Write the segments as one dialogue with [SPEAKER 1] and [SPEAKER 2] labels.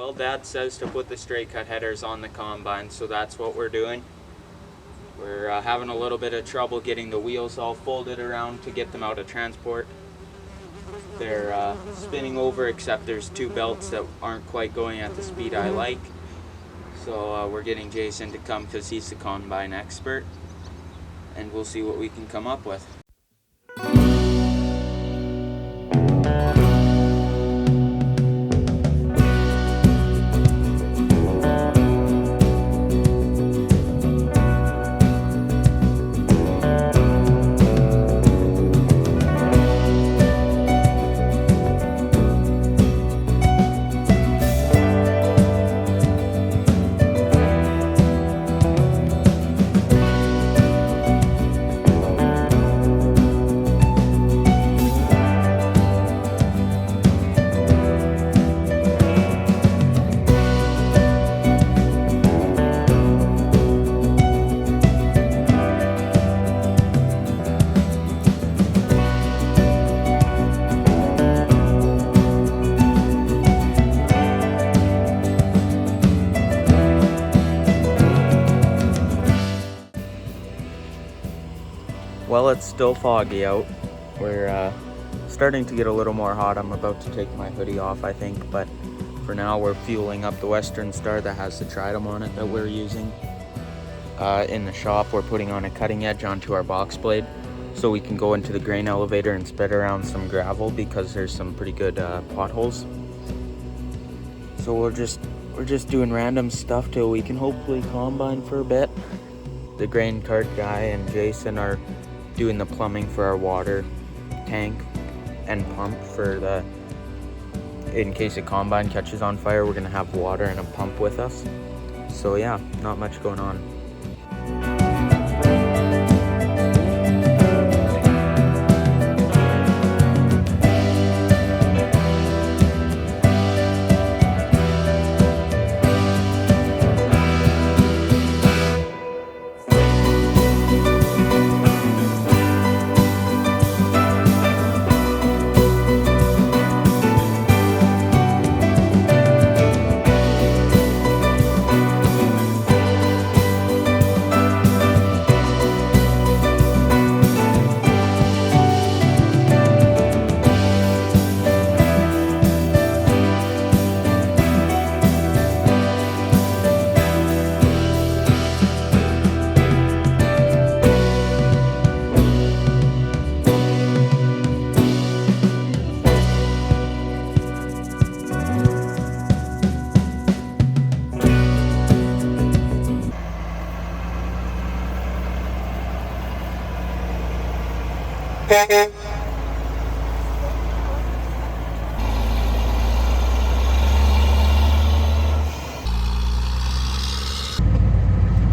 [SPEAKER 1] Well, Dad says to put the straight cut headers on the combine, so that's what we're doing. We're having a little bit of trouble getting the wheels all folded around to get them out of transport. They're spinning over, except there's two belts that aren't quite going at the speed I like. So we're getting Jason to come because he's the combine expert, and we'll see what we can come up with. Well, it's still foggy out. We're starting to get a little more hot. I'm about to take my hoodie off, I think, but for now we're fueling up the Western Star that has the Tridem on it that we're using. In the shop, we're putting on a cutting edge onto our box blade so we can go into the grain elevator and spread around some gravel because there's some pretty good potholes. So we're just doing random stuff till we can hopefully combine for a bit. The grain cart guy and Jason are doing the plumbing for our water tank and pump for in case a combine catches on fire, we're gonna have water and a pump with us. So yeah, not much going on.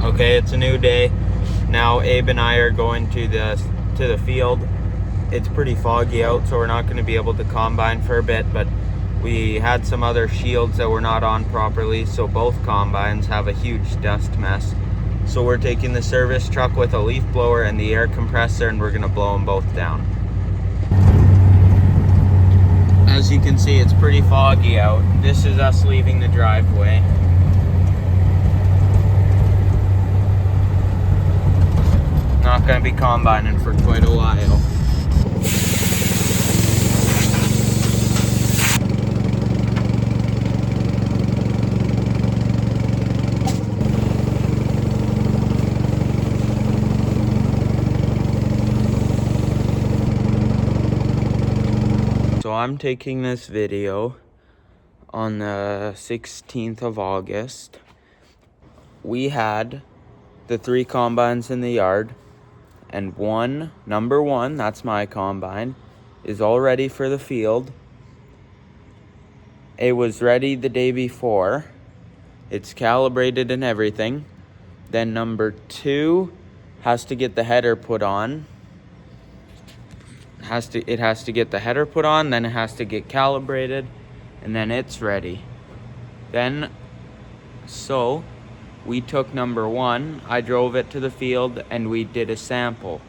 [SPEAKER 1] Okay, it's a new day. Now Abe and I are going to the field. It's pretty foggy out, so we're not going to be able to combine for a bit, but we had some other shields that were not on properly, so both combines have a huge dust mess. So we're taking the service truck with a leaf blower and the air compressor, and we're going to blow them both down. As you can see, it's pretty foggy out. This is us leaving the driveway. Not going to be combining for quite a while. So I'm taking this video on the 16th of August. We had the 3 combines in the yard, and number one, that's my combine, is all ready for the field. It was ready the day before. It's calibrated and everything. Then number 2 has to get the header put on. It has to get the header put on, then it has to get calibrated, and then it's ready. So we took number 1, I drove it to the field, and we did a sample.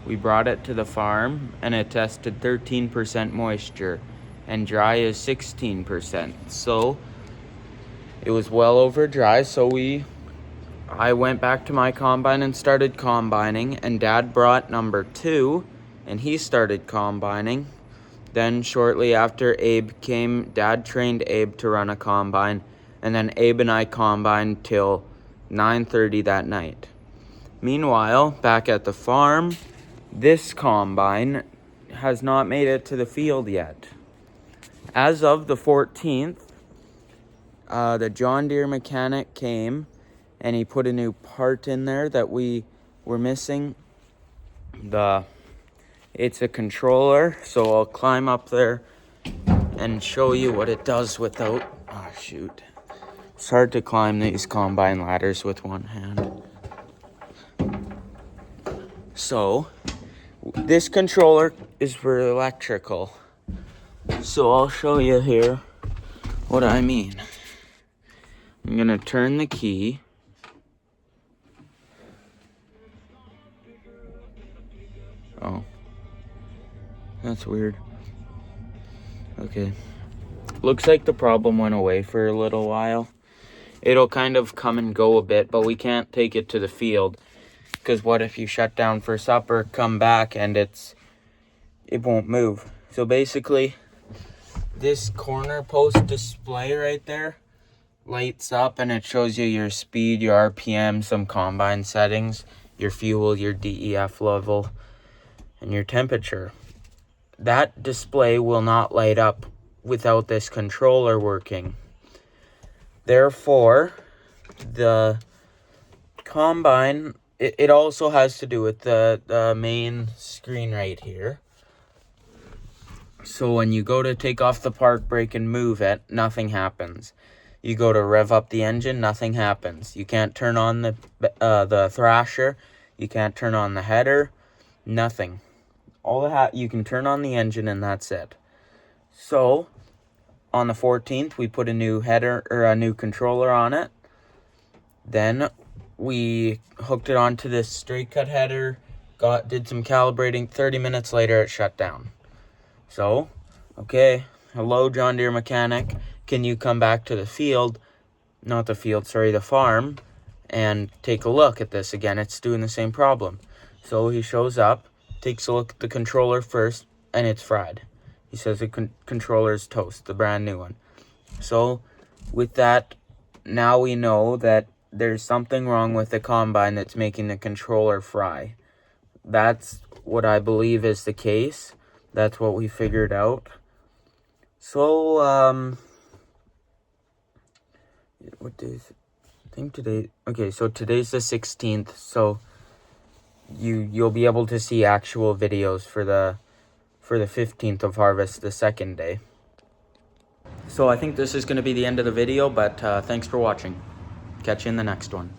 [SPEAKER 1] We brought it to the farm, and it tested 13% moisture, and dry is 16%. So it was well over dry, so I went back to my combine and started combining, and Dad brought number 2 and he started combining. Then shortly after Abe came, Dad trained Abe to run a combine, and then Abe and I combined till 9:30 that night. Meanwhile, back at the farm, this combine has not made it to the field yet. As of the 14th, the John Deere mechanic came and he put a new part in there that we were missing. It's a controller, so I'll climb up there and show you what it does without, oh shoot. It's hard to climb these combine ladders with one hand. So, this controller is for electrical. So I'll show you here what I mean. I'm gonna turn the key. Oh, that's weird. Okay. Looks like the problem went away for a little while. It'll kind of come and go a bit, but we can't take it to the field. Because what if you shut down for supper, come back, and it won't move. So basically, this corner post display right there lights up and it shows you your speed, your RPM, some combine settings, your fuel, your DEF level, and your temperature. That display will not light up without this controller working. Therefore, the combine, it also has to do with the main screen right here. So when you go to take off the park brake and move it, nothing happens. You go to rev up the engine, nothing happens. You can't turn on the thrasher. You can't turn on the header. Nothing. You can turn on the engine and that's it. So on the 14th, we put a new header or a new controller on it. Then we hooked it onto this straight cut header. Did some calibrating. 30 minutes later, it shut down. So, okay, hello, John Deere mechanic. Can you come back to the field, the farm, and take a look at this again? It's doing the same problem. So he shows up, takes a look at the controller first, and it's fried. He says the controller is toast, the brand new one. So with that, now we know that there's something wrong with the combine that's making the controller fry. That's what I believe is the case. That's what we figured out. So, what day is it? I think today, okay, so today's the 16th, so you'll be able to see actual videos for the 15th of harvest, the second day. So I think this is going to be the end of the video, but thanks for watching. Catch you in the next one.